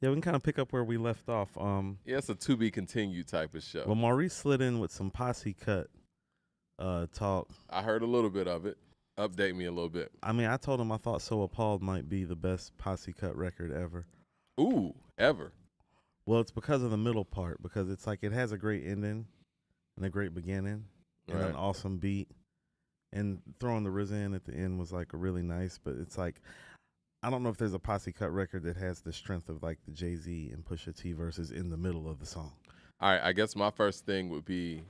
Yeah, we can kind of pick up where we left off. Yeah, it's a to be continued type of show. Well, Maurice slid in with some Posse cut talk. I heard a little bit of it. Update me a little bit. I mean, I told him I thought So Appalled might be the best Posse cut record ever. Ooh, ever. Well, it's because of the middle part, because it's like it has a great ending and a great beginning and an awesome beat. And throwing the RZA in at the end was like really nice, but it's like, I don't know if there's a Posse cut record that has the strength of like the Jay-Z and Pusha T verses in the middle of the song. All right, I guess my first thing would be,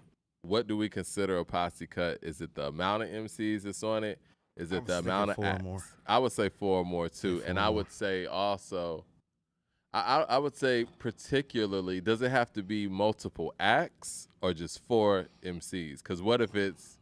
what do we consider a Posse cut? Is it the amount of MCs that's on it? Is it the amount of acts? More. I would say 4 or more too. And I would say also, I would say particularly, does it have to be multiple acts or just 4 MCs? Because what if it's,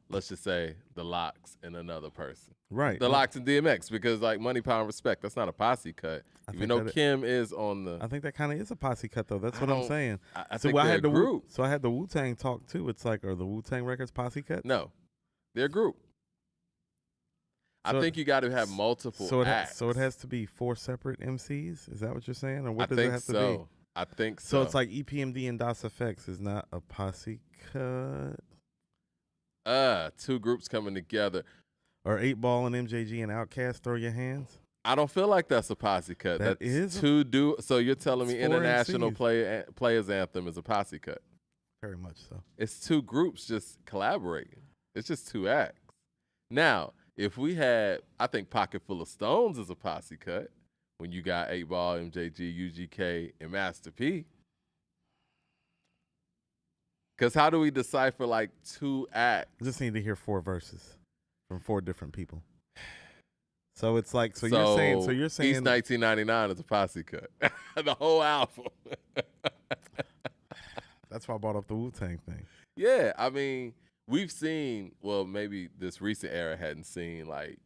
let's just say, the Locks and another person? Right. The Locks and DMX, because like Money, Power, and Respect, that's not a Posse cut. Even though Kim is on the. I think that kind of is a Posse cut though. That's what I'm saying. I think they're a group. So I had the Wu-Tang talk too. It's like, are the Wu-Tang records Posse cuts? No, they're a group. So, I think you got to have multiple acts. So it has to be 4 separate MCs? Is that what you're saying? Or what does it have to be? I think so. So it's like EPMD and Das FX is not a Posse cut? 2 groups coming together. Or 8 Ball and MJG and Outkast, throw your hands? I don't feel like that's a Posse cut. That that's is so you're telling me International MCs. Players Anthem is a Posse cut? Very much so. It's 2 groups just collaborating. It's just 2 acts. Now, if we had, I think Pocket Full of Stones is a Posse cut when you got 8 Ball, MJG, UGK, and Master P. Because how do we decipher like 2 acts? I just need to hear 4 verses from 4 different people. So it's like, so you're saying East 1999 is a Posse cut. The whole album. That's why I brought up the Wu-Tang thing. Yeah, I mean, we've seen, well, maybe this recent era hadn't seen like,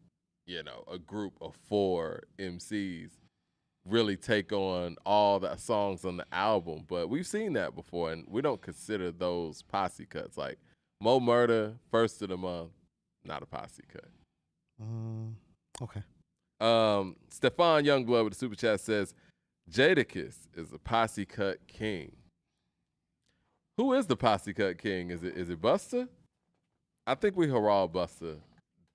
a group of 4 MCs really take on all the songs on the album. But we've seen that before, and we don't consider those Posse cuts. Like Mo Murder, First of the Month, not a Posse cut. Okay. Stefan Youngblood with the super chat says, Jadakiss is a Posse cut king. Who is the Posse cut king? Is it Busta? I think we hurrah Busta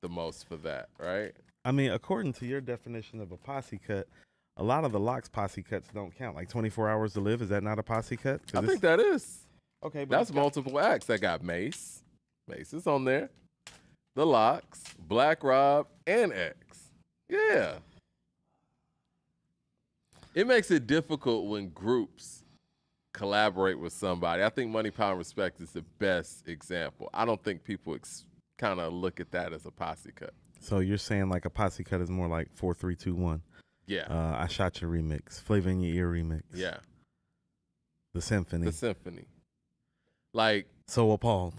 the most for that, right? I mean, according to your definition of a Posse cut, a lot of the Locks Posse cuts don't count. Like 24 Hours to Live, is that not a Posse cut? I think that is. Okay, but that's multiple acts. That got Mace. Mace is on there. The Locks, Black Rob, and X. Yeah. It makes it difficult when groups collaborate with somebody. I think Money, Power, and Respect is the best example. I don't think people kind of look at that as a Posse cut. So you're saying like a Posse cut is more like 4, 3, 2, 1. Yeah. I Shot Your remix. Flavor in Your Ear remix. Yeah. The Symphony. Like. So Appalled.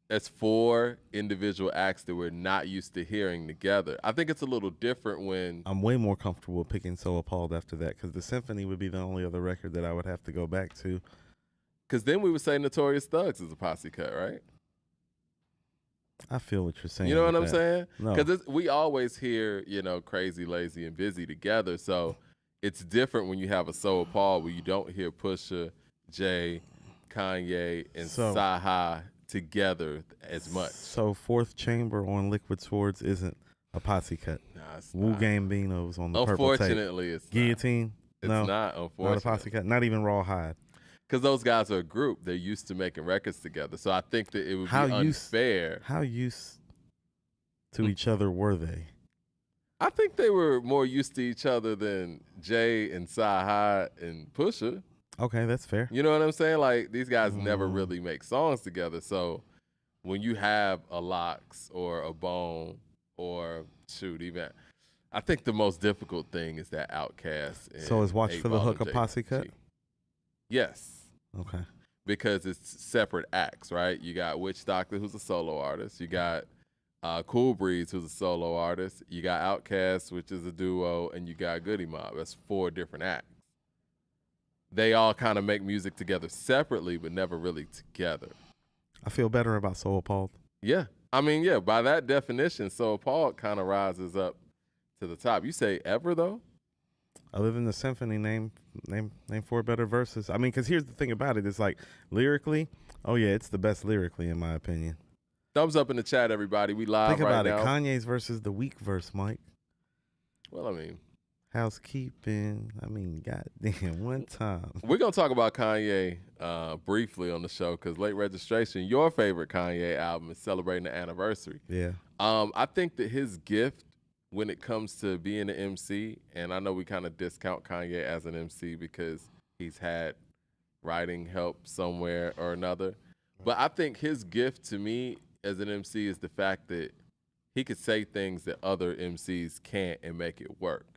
That's 4 individual acts that we're not used to hearing together. I think it's a little different when... I'm way more comfortable picking So Appalled after that, because the Symphony would be the only other record that I would have to go back to. Because then we would say Notorious Thugs is a Posse cut, right? I feel what you're saying. You know what I'm saying? No. Because we always hear, Crazy, Lazy, and Busy together. So it's different when you have a So Appalled where you don't hear Pusha, Jay, Kanye, and Saha together as much. So Fourth Chamber on Liquid Swords isn't a Posse cut. Nah, it's Wu not. Gambino's on the purple tape. Unfortunately, it's Guillotine? It's no, not, unfortunately. Not a Posse cut. Not even Rawhide. Because those guys are a group. They're used to making records together. So I think that it would be unfair. How used to each other were they? I think they were more used to each other than Jay and Saha and Pusha. Okay, that's fair. You know what I'm saying? Like, these guys never really make songs together. So when you have a Locks or a Bone or even, I think the most difficult thing is that Outkast. So is Watch for the Hook a Posse cut? Yes. Okay. Because it's separate acts, right? You got Witch Doctor, who's a solo artist. You got Cool Breeze, who's a solo artist. You got Outkast, which is a duo. And you got Goody Mob. That's 4 different acts. They all kind of make music together separately, but never really together. I feel better about So Appalled. Yeah. I mean, yeah, by that definition, So Appalled kind of rises up to the top. You say ever, though? Other than the symphony, name four better verses. I mean, because here's the thing about it. It's like lyrically, oh yeah, it's the best lyrically in my opinion. Thumbs up in the chat, everybody. We live Think right about now. it. Kanye's verse is the weak verse, Mike. Well, I mean, housekeeping. I mean, goddamn, one time. We're going to talk about Kanye briefly on the show because Late Registration, your favorite Kanye album, is celebrating the anniversary. Yeah. I think that his gift when it comes to being an MC, and I know we kind of discount Kanye as an MC because he's had writing help somewhere or another. But I think his gift to me as an MC is the fact that he could say things that other MCs can't and make it work.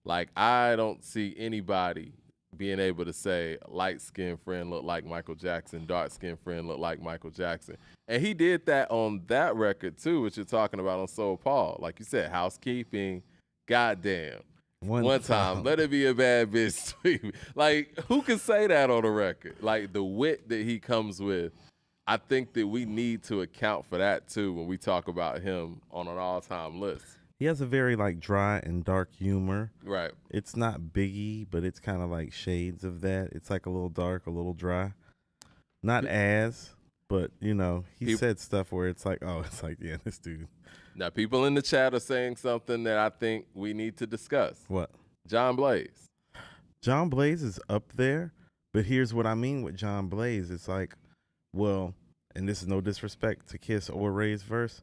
Like, I don't see anybody being able to say light-skinned friend look like Michael Jackson, dark-skinned friend look like Michael Jackson. And he did that on that record, too, which you're talking about on Soul Paul. Like you said, housekeeping, goddamn. One time, let it be a bad bitch. Like, who can say that on a record? Like, the wit that he comes with, I think that we need to account for that, too, when we talk about him on an all-time list. He has a very like dry and dark humor. Right. It's not Biggie, but it's kind of like shades of that. It's like a little dark, a little dry. Not as, but you know, he said stuff where it's like, oh, it's like, yeah, this dude. Now, people in the chat are saying something that I think we need to discuss. What? John Blaze. John Blaze is up there, but here's what I mean with John Blaze. It's like, well, and this is no disrespect to Kiss or Ray's verse.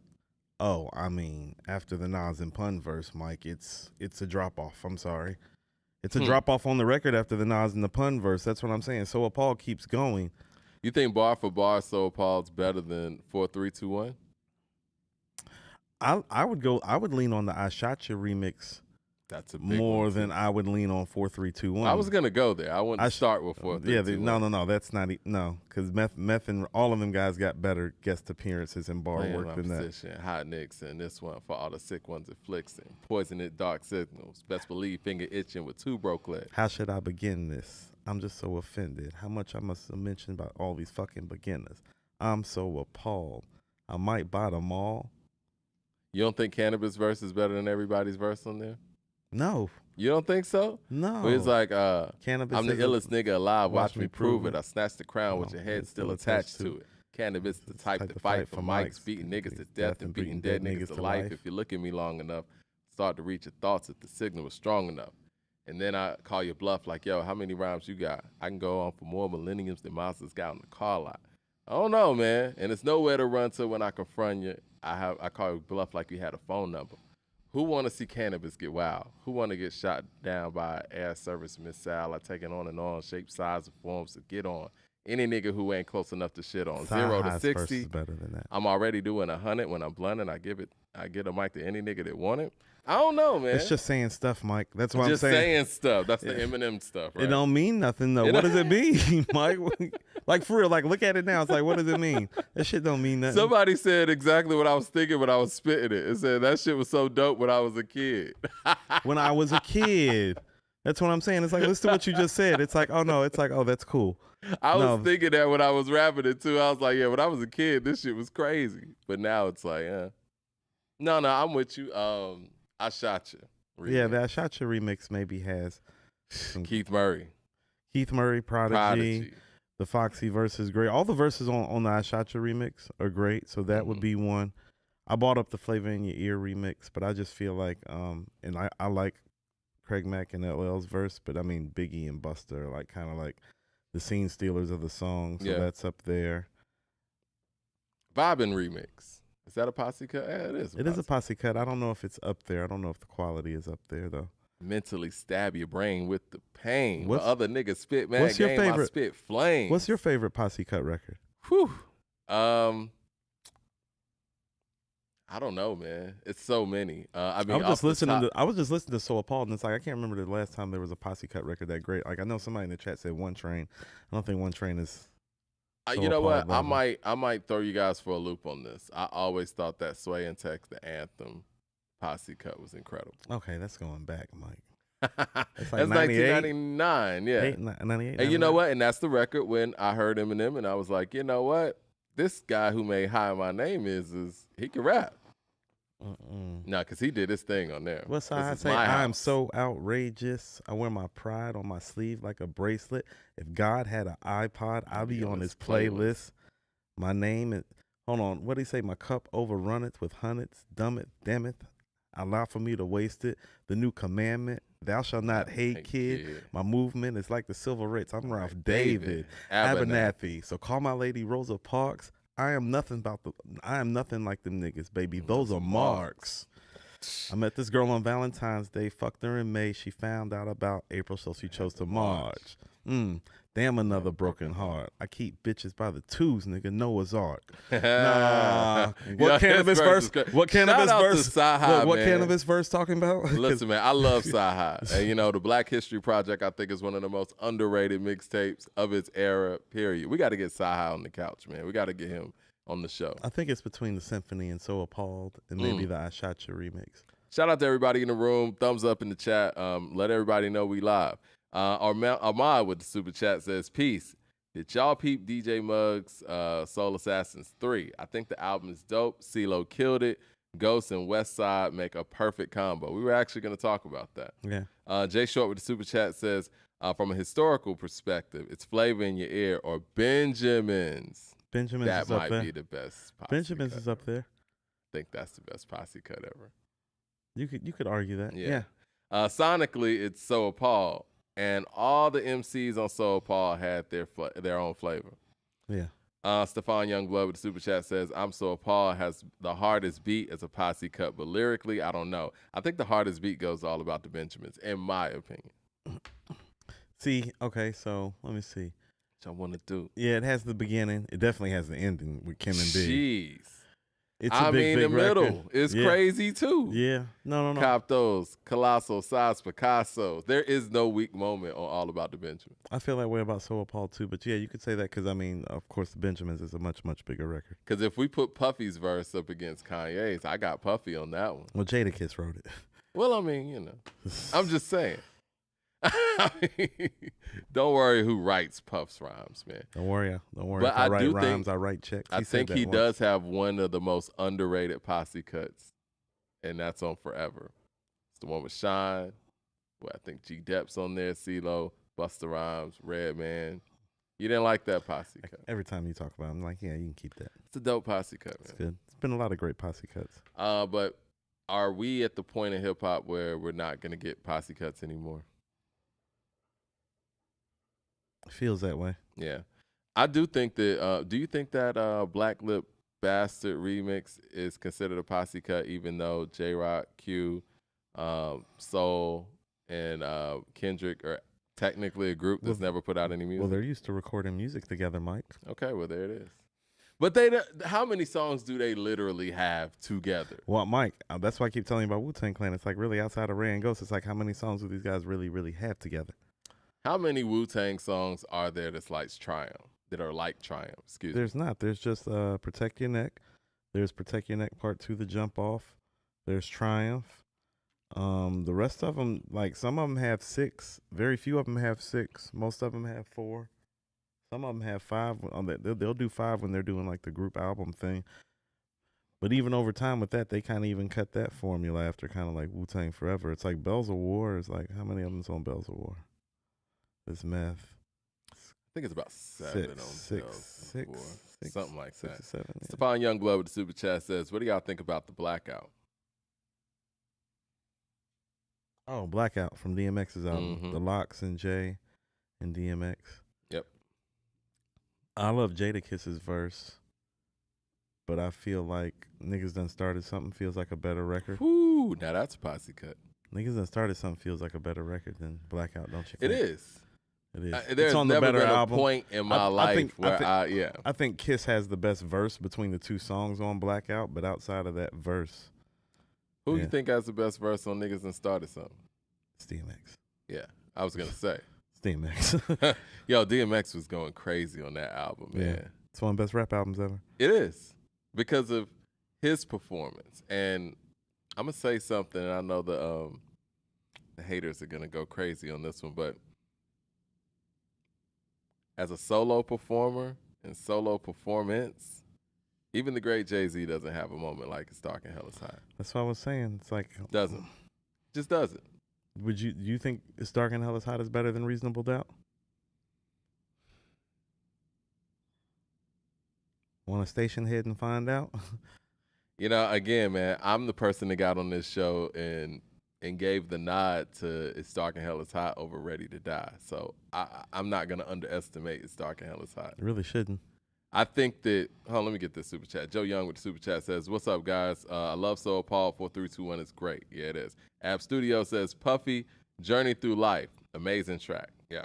Oh, I mean, after the Nas and Pun verse, Mike, it's a drop-off. I'm sorry. It's a drop-off on the record after the Nas and the Pun verse. That's what I'm saying. So Paul keeps going. You think bar for bar, So Paul's better than 4-3-2-1? I would lean on the I Shot You remix. That's a big more one than I would lean on 4-3-2-1. I was gonna go there. I wanted to start with 4-3-2-1. No. That's not no, because Meth and all of them guys got better guest appearances and bar work than that. Hot Nicks and this one for all the sick ones afflicting. Poison it, dark signals. Best believe finger itching with two broke legs. How should I begin this? I'm just so offended. How much I must have mentioned about all these fucking beginners. I'm so appalled. I might buy them all. You don't think Cannabis verse is better than everybody's verse on there? No. You don't think so? No. Well, it's like, Cannabis I'm the illest nigga alive. Watch me prove it. I snatched the crown with your head still attached to it. Cannabis the type to fight for mics, beating niggas to death and beating dead niggas to life. If you look at me long enough, start to reach your thoughts if the signal was strong enough. And then I call your bluff like, yo, how many rhymes you got? I can go on for more millenniums than monsters got on the car lot. I don't know, man. And it's nowhere to run to when I confront you. I call you bluff like you had a phone number. Who want to see Cannabis get wild? Who want to get shot down by air service missile or taking on, shape, size, and forms to get on? Any nigga who ain't close enough to shit on. 0 to 60. Is better than that. I'm already doing 100 when I'm blunting. I get a mic to any nigga that want it. I don't know, man. It's just saying stuff, Mike. That's what I'm saying. Just saying stuff. That's the Eminem stuff, right? It don't mean nothing, though. What does it mean, Mike? Like, for real, like, look at it now. It's like, what does it mean? That shit don't mean nothing. Somebody said exactly what I was thinking when I was spitting it. It said, that shit was so dope when I was a kid. When I was a kid. That's what I'm saying. It's like, listen to what you just said. It's like, oh, no. It's like, oh, that's cool. I was thinking that when I was rapping it, too. I was like, yeah, when I was a kid, this shit was crazy. But now it's like, No, I'm with you. I Shot You. Remix. Yeah, the I Shot You remix maybe has some Keith Murray, Prodigy. The Foxy verse is great. All the verses on the I Shot You remix are great, so that would be one. I bought up the Flavor in Your Ear remix, but I just feel like, and I like Craig Mack and LL's verse, but I mean Biggie and Busta are like kind of like the scene stealers of the song, so that's up there. Bobbin remix. Is that a Posse cut? Yeah, it is. It is a Posse cut. I don't know if it's up there. I don't know if the quality is up there though. Mentally stab your brain with the pain. What other niggas spit, man? What's your favorite? I spit flame. What's your favorite Posse cut record? Whew. I don't know, man. It's so many. I mean, I was just listening to So Appalled, and it's like I can't remember the last time there was a Posse cut record that great. Like I know somebody in the chat said One Train. I don't think One Train is. You know what? Level. I might throw you guys for a loop on this. I always thought that Sway and Tech, the anthem Posse cut was incredible. Okay, that's going back, Mike. That's like 1999, yeah. 98, and you know what? And that's the record when I heard Eminem, and I was like, you know what? This guy who made Hi My Name is he can rap. No, because he did his thing on there. What's This I is say? my I am house. so outrageous. I wear my pride on my sleeve like a bracelet. If God had an iPod, I'd be on his playlist. My name is. Hold on. What do he say? My cup overrunneth with hundreds. Damn it. Allow for me to waste it. The new commandment. Thou shalt not hate, kid. My movement is like the civil rights. I'm Ralph David. Abernathy. So call my lady Rosa Parks. I am nothing like them niggas, baby. Those are marks. I met this girl on Valentine's Day. Fucked her in May. She found out about April, so she chose to March. Damn, another broken heart. I keep bitches by the twos, nigga. Noah's Ark. Nah. What cannabis verse? What cannabis verse? What cannabis verse talking about? Listen, man, I love Sci-Hi. And, you know, the Black History Project, I think, is one of the most underrated mixtapes of its era, period. We got to get Sci-Hi on the couch, man. We got to get him on the show. I think it's between the Symphony and So Appalled and maybe the I Shot You remix. Shout out to everybody in the room. Thumbs up in the chat. Let everybody know we live. Ahmad with the super chat says, peace. Did y'all peep DJ Muggs' Soul Assassins 3? I think the album is dope. CeeLo killed it. Ghost and Westside make a perfect combo. We were actually going to talk about that. Yeah. Jay Short with the super chat says, from a historical perspective, it's Flavor in Your Ear or Benjamin's. That might be the best posse Benjamin's cut is up there. I think that's the best posse cut ever. You could argue that. Yeah. Sonically, it's So Appalled. And all the MCs on So Appalled had their own flavor. Yeah. Stefan Youngblood with the super chat says, I'm So Appalled has the hardest beat as a posse cut, but lyrically, I don't know. I think the hardest beat goes all about the Benjamins, in my opinion. See, okay, so let me see. What I want to do. Yeah, it has the beginning. It definitely has the ending with Kim and Big. Jeez. It's a big the record. middle is crazy too. Yeah. No. Coptos, Colossal, Size Picasso. There is no weak moment on All About the Benjamins. I feel that way about So Appalled too, but yeah, you could say that because I mean, of course, the Benjamins is a much bigger record. Because if we put Puffy's verse up against Kanye's, I got Puffy on that one. Well, Jadakiss wrote it. Well, I mean, you know, I'm just saying. Don't worry who writes Puff's rhymes, man. Don't worry. But if I write rhymes, I write checks. I think he does have one of the most underrated posse cuts, and that's on Forever. It's the one with Shine. Well, I think G Dep's on there, CeeLo, Busta Rhymes, Redman. You didn't like that posse cut. Every time you talk about it, I'm like, yeah, you can keep that. It's a dope posse cut, man. It's good. It's been a lot of great posse cuts. But are we at the point in hip hop where we're not going to get posse cuts anymore? It feels that way. Yeah. I do think that, do you think that Black Lip Bastard remix is considered a posse cut, even though J-Rock, Q, Soul, and Kendrick are technically a group that's never put out any music? Well, they're used to recording music together, Mike. Okay, well, there it is. But how many songs do they literally have together? Well, Mike, that's why I keep telling you about Wu-Tang Clan. It's like really outside of Ray and Ghost. It's like how many songs do these guys really have together? How many Wu-Tang songs are there that are like Triumph? Excuse me. There's not. There's just Protect Your Neck. There's Protect Your Neck Part 2, The Jump Off. There's Triumph. The rest of them, like some of them have 6. Very few of them have 6. Most of them have 4. Some of them have 5. They'll do 5 when they're doing like the group album thing. But even over time with that, they kind of even cut that formula after kind of like Wu-Tang Forever. It's like Bells of War is like, how many of them's on Bells of War? This math. I think it's about 7 on six, something like that. 7, yeah. Stefan Youngblood with the super chat says, what do y'all think about the Blackout? Oh, Blackout from DMX's album. The Locks and Jay and DMX. Yep. I love Jadakiss's verse, but I feel like Niggas Done Started Something feels like a better record. Woo, now that's a posse cut. Niggas Done Started Something feels like a better record than Blackout, don't you think? It is. It is. There's it's on never the better been album. a point in my life where I think Kiss has the best verse between the 2 songs on Blackout, but outside of that verse. Who you think has the best verse on Niggas Done Started Something? It's DMX. Yeah, I was going to say. It's DMX. Yo, DMX was going crazy on that album, man. Yeah. It's one of the best rap albums ever. It is. Because of his performance. And I'm going to say something, and I know the haters are going to go crazy on this one, but as a solo performer and solo performance, Even the great Jay-Z doesn't have a moment like It's Dark and Hell is Hot. That's what I was saying. It's like Doesn't. Just doesn't. Do you think It's Dark and Hell is Hot is better than Reasonable Doubt? Want a station head and find out? You know, again, man, I'm the person that got on this show and gave the nod to It's Dark and Hell is Hot over Ready to Die. So I'm not going to underestimate It's Dark and Hell is Hot. You really shouldn't. I think that, let me get this super chat. Joe Young with the super chat says, what's up, guys? I love So Appalled 4321 is great. Yeah, it is. Ab Studio says, Puffy, Journey Through Life. Amazing track. Yeah.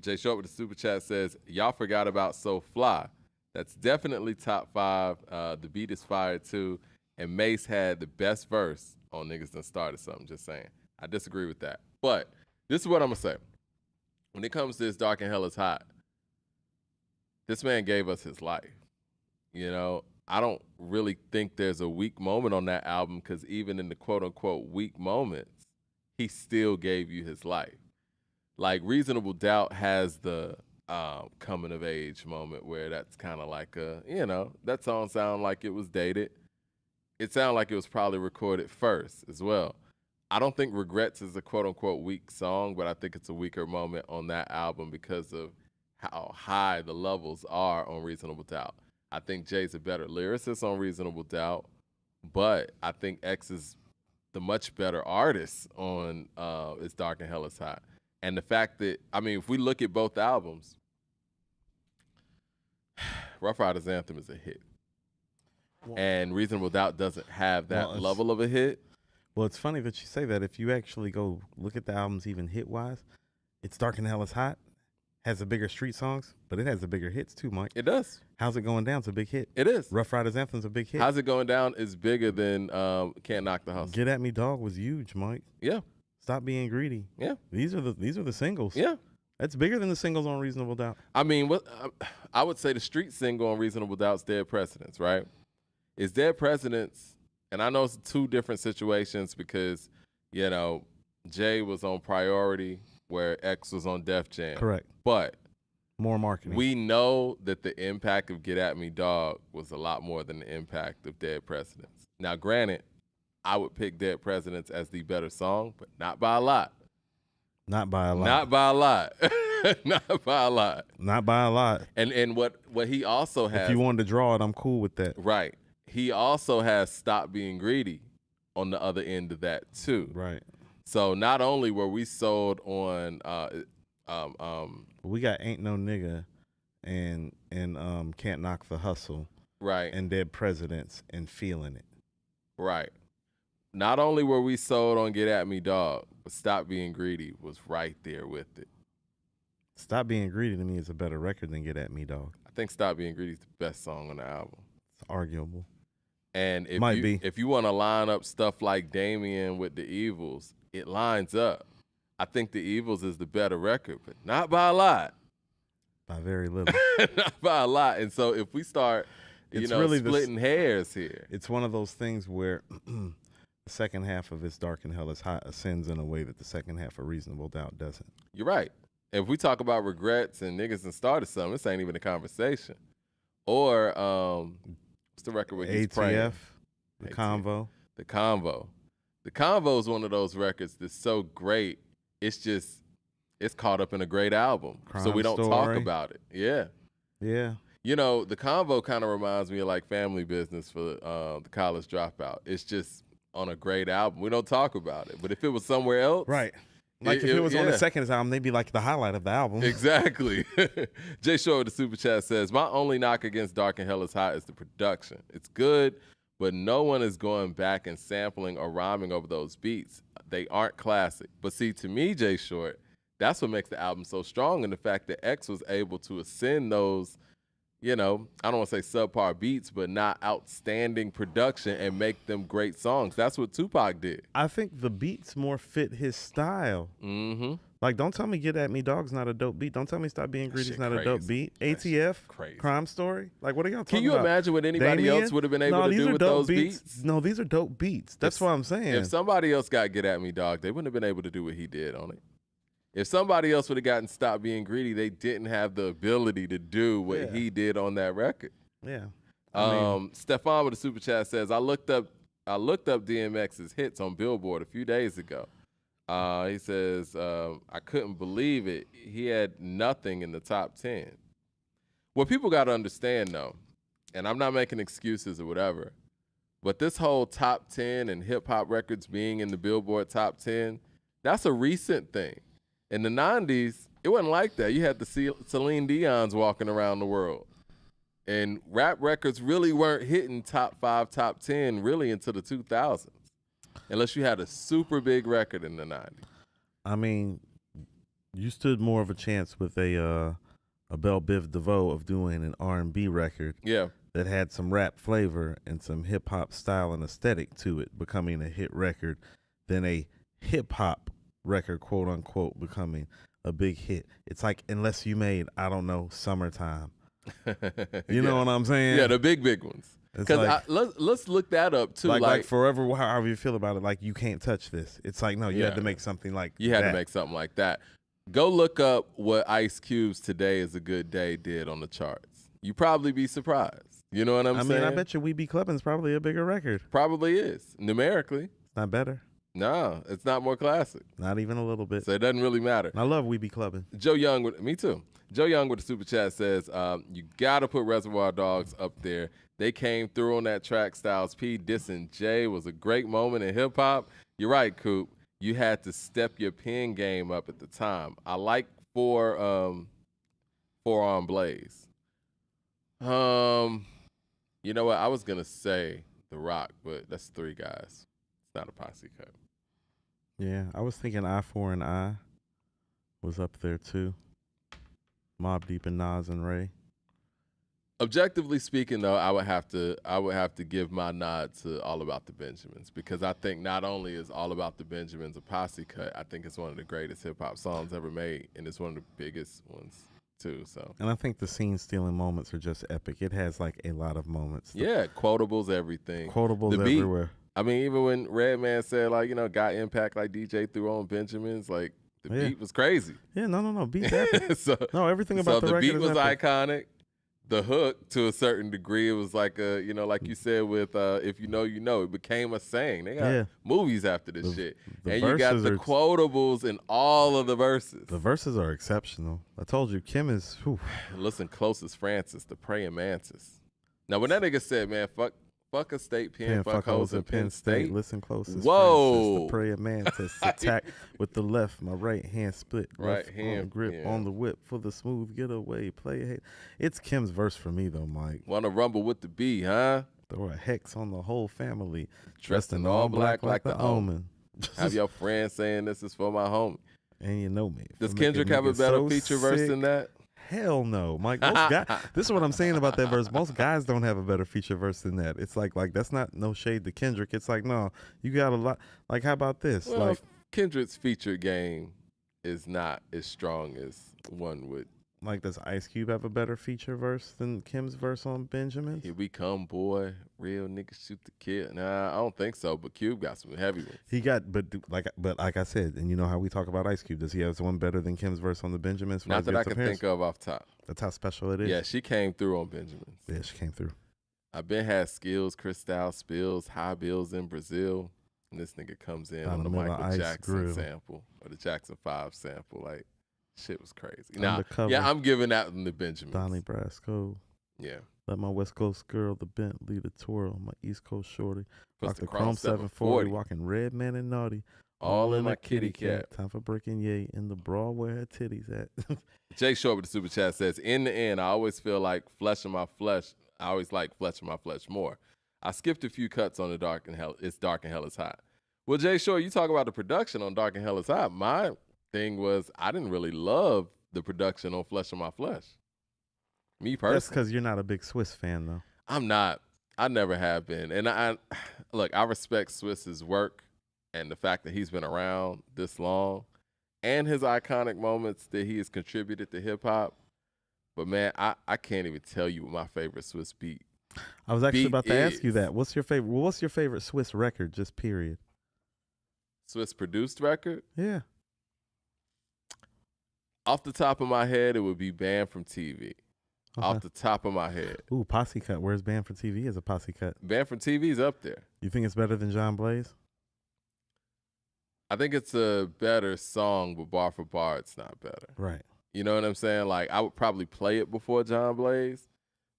Jay Short with the super chat says, y'all forgot about So Fly. That's definitely top 5. The beat is fire too. And Mace had the best verse on Niggas Done Started Something, just saying. I disagree with that. But this is what I'm going to say. When it comes to This Dark and Hell is Hot, this man gave us his life. You know, I don't really think there's a weak moment on that album because even in the quote-unquote weak moments, he still gave you his life. Like Reasonable Doubt has the coming of age moment where that's kind of like that song sounded like it was dated. It sounded like it was probably recorded first as well. I don't think Regrets is a quote-unquote weak song, but I think it's a weaker moment on that album because of how high the levels are on Reasonable Doubt. I think Jay's a better lyricist on Reasonable Doubt, but I think X is the much better artist on It's Dark and Hell is Hot. And the fact that, if we look at both albums, Rough Riders Anthem is a hit. And Reasonable Doubt doesn't have that level of a hit. Well, it's funny that you say that. If you actually go look at the albums even hit-wise, It's Dark and Hell is Hot has the bigger street songs, but it has the bigger hits too, Mike. It does. How's It Going Down? It's a big hit. It is. Rough Riders Anthem's a big hit. How's It Going Down is bigger than Can't Knock the Hustle. Get At Me Dog was huge, Mike. Yeah. Stop Being Greedy. Yeah. These are the singles. Yeah. That's bigger than the singles on Reasonable Doubt. I would say the street single on Reasonable Doubt's Dead Presidents, right? It's Dead Presidents, and I know it's 2 different situations because, Jay was on Priority where X was on Def Jam. Correct. But more marketing. We know that the impact of Get At Me Dog was a lot more than the impact of Dead Presidents. Now, granted, I would pick Dead Presidents as the better song, but not by a lot. Not by a lot. Not by a lot. Not by a lot. Not by a lot. And what he also has. If you wanted to draw it, I'm cool with that. Right. He also has Stop Being Greedy on the other end of that too. Right. So not only were we sold on we got Ain't No Nigga and Can't Knock the Hustle. Right. And Dead Presidents and Feeling It. Right. Not only were we sold on Get At Me Dog, but Stop Being Greedy was right there with it. Stop Being Greedy to me is a better record than Get At Me Dog. I think Stop Being Greedy is the best song on the album. It's arguable. And if you want to line up stuff like Damien with The Evils, it lines up. I think The Evils is the better record, but not by a lot. By very little. Not by a lot. And so if we start, really splitting hairs here. It's one of those things where the second half of It's Dark and Hell is Hot ascends in a way that the second half of Reasonable Doubt doesn't. You're right. If we talk about Regrets and Niggas Done Started Something, this ain't even a conversation. Or what's the record where he's praying? ATF, The Convo. The Convo. The Convo is one of those records that's so great. It's caught up in a great album. So we don't talk about it. Yeah. Yeah. The Convo kind of reminds me of like Family Business for the College Dropout. It's just on a great album. We don't talk about it. But if it was somewhere else. Right. Like if it was on the second album, they'd be like the highlight of the album. Exactly. Jay Shore with the super chat says, my only knock against Dark and Hell is Hot is the production. It's good, but no one is going back and sampling or rhyming over those beats. They aren't classic. But see, to me, Jay Short, that's what makes the album so strong, and the fact that X was able to ascend those, I don't want to say subpar beats, but not outstanding production and make them great songs. That's what Tupac did. I think the beats more fit his style. Mm-hmm. Like, don't tell me Get At Me Dog's not a dope beat. Don't tell me Stop Being Greedy's not a dope beat. ATF, Crime Story. Like, what are y'all talking about? Can you imagine what anybody else would have been able to do with those beats? No, these are dope beats. That's what I'm saying. If somebody else got Get At Me Dog, they wouldn't have been able to do what he did on it. If somebody else would have gotten Stop Being Greedy, they didn't have the ability to do what he did on that record. Yeah. Stefan with the super chat says, I looked up DMX's hits on Billboard a few days ago. He says, I couldn't believe it. He had nothing in the top 10. What people got to understand, though, and I'm not making excuses or whatever, but this whole top 10 and hip-hop records being in the Billboard top 10, that's a recent thing. In the 90s, it wasn't like that. You had the Celine Dion's walking around the world. And rap records really weren't hitting top 5, top 10 really until the 2000s. Unless you had a super big record in the 90s. I mean, you stood more of a chance with a Belle Biv DeVoe of doing an R&B record that had some rap flavor and some hip-hop style and aesthetic to it, becoming a hit record, than a hip-hop record, quote-unquote, becoming a big hit. It's like, unless you made, I don't know, Summertime. You know what I'm saying? Yeah, the big ones. Because like, let's look that up too. Like Forever, however you feel about it, like you can't touch this. It's like, no, you had to make something like you had to make something like that. Go look up what Ice Cube's Today Is a Good Day did on the charts. You probably be surprised. You know what I'm saying? I mean, I bet you We Be Clubbin's probably a bigger record. Probably is. Numerically. It's not better. No, it's not more classic. Not even a little bit. So it doesn't really matter. I love We Be Clubbin'. Joe Young, me too. Joe Young with the super chat says, you got to put Reservoir Dogs up there. They came through on that track. Styles P dissing Jay was a great moment in hip-hop. You're right, Coop. You had to step your pen game up at the time. I like Four on Blaze. You know what? I was going to say The Rock, but that's 3 guys. It's not a posse cut. Yeah, I was thinking I4 and I was up there too. Mobb Deep and Nas and Ray. Objectively speaking, though, I would have to give my nod to All About the Benjamins, because I think not only is All About the Benjamins a posse cut, I think it's one of the greatest hip hop songs ever made, and it's one of the biggest ones too. So, and I think the scene stealing moments are just epic. It has like a lot of moments. Yeah, quotables, everything. Quotables everywhere. I mean, even when Redman said, like, you know, got impact like DJ threw on Benjamins, like, the beat was crazy. Yeah, no. Beat's epic. No, everything about the record beat was epic. iconic. The hook, to a certain degree, it was like a, you know, like you said with If You Know, You Know, it became a saying. They got movies after this shit. And you got the quotables in all of the verses. The verses are exceptional. I told you, Kim is, whew. Listen close as Francis, the praying mantis. Now, when that nigga said, man, fuck a state pen, fuck hoes in Penn State. Listen close as Whoa. Francis, the praying mantis. Attack with the left, my right hand split. Right hand grip on the whip for the smooth getaway. Play. It's Kim's verse for me, though, Mike. Wanna rumble with the B, huh? Throw a hex on the whole family. Dressed in all black like the Omen. Have your friends saying this is for my homie. And you know me. Does Kendrick have a better feature verse than that? Hell no, Mike. Most guys, this is what I'm saying about that verse. Most guys don't have a better feature verse than that. It's like that's not no shade to Kendrick. It's like, no, you got a lot. Like, how about this? Well, like Kendrick's feature game is not as strong as one would. Like, does Ice Cube have a better feature verse than Kim's verse on Benjamin? Here we come, boy. Real niggas shoot the kid. Nah, I don't think so. But Cube got some heavy ones. He got, but like I said, and you know how we talk about Ice Cube. Does he have one better than Kim's verse on the Benjamins? Not that I can think of off top. That's how special it is. Yeah, she came through on Benjamins. Yeah, she came through. I been had skills, Cristal spills, high bills in Brazil, and this nigga comes in on the Michael Jackson sample or the Jackson 5 sample, like. Shit was crazy. Nah, yeah, I'm giving that in the Benjamins. Donnie Brasco. Yeah. Let my West Coast girl, the Bentley, the twirl. My East Coast shorty. Rock the Chrome 740. Walking red man and naughty. All in my kitty cat. Time for breaking yay in the bra where her titties at. Jay Short with the super chat says, in the end, I always feel like fleshing my flesh. I always like fleshing my flesh more. I skipped a few cuts on the Dark and Hell. It's Dark and Hell is Hot. Well, Jay Short, you talk about the production on Dark and Hell is Hot. My thing was I didn't really love the production on Flesh of My Flesh. Me personally. That's because you're not a big Swiss fan, though. I'm not. I never have been. And I respect Swiss's work and the fact that he's been around this long and his iconic moments that he has contributed to hip hop. But man, I can't even tell you what my favorite Swiss beat. I was actually about to ask you that. What's your favorite Swiss record, just period? Swiss produced record? Yeah. Off the top of my head, it would be Banned from TV. off the top of my head. Ooh, Posse cut. Where's Band for TV as a Posse cut? Band for TV's up there. You think it's better than John Blaze? I think it's a better song, but bar for bar, it's not better. Right. You know what I'm saying? Like, I would probably play it before John Blaze,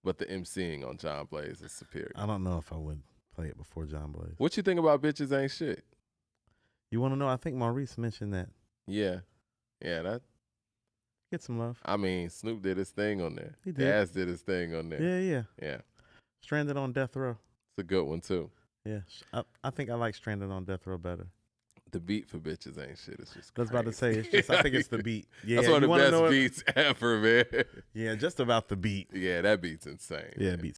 but the MCing on John Blaze is superior. I don't know if I would play it before John Blaze. What you think about Bitches Ain't Shit? You want to know? I think Maurice mentioned that. Yeah. Yeah, that. Get some love. I mean, Snoop did his thing on there. He did. Daz did his thing on there. Yeah. Stranded on Death Row. It's a good one, too. Yeah. I think I like Stranded on Death Row better. The beat for Bitches Ain't Shit is just crazy. I was about to say, it's just, I think it's the beat. Yeah, that's one of the best beats ever, man. Yeah, just about the beat. Yeah, that beat's insane. Yeah, it beats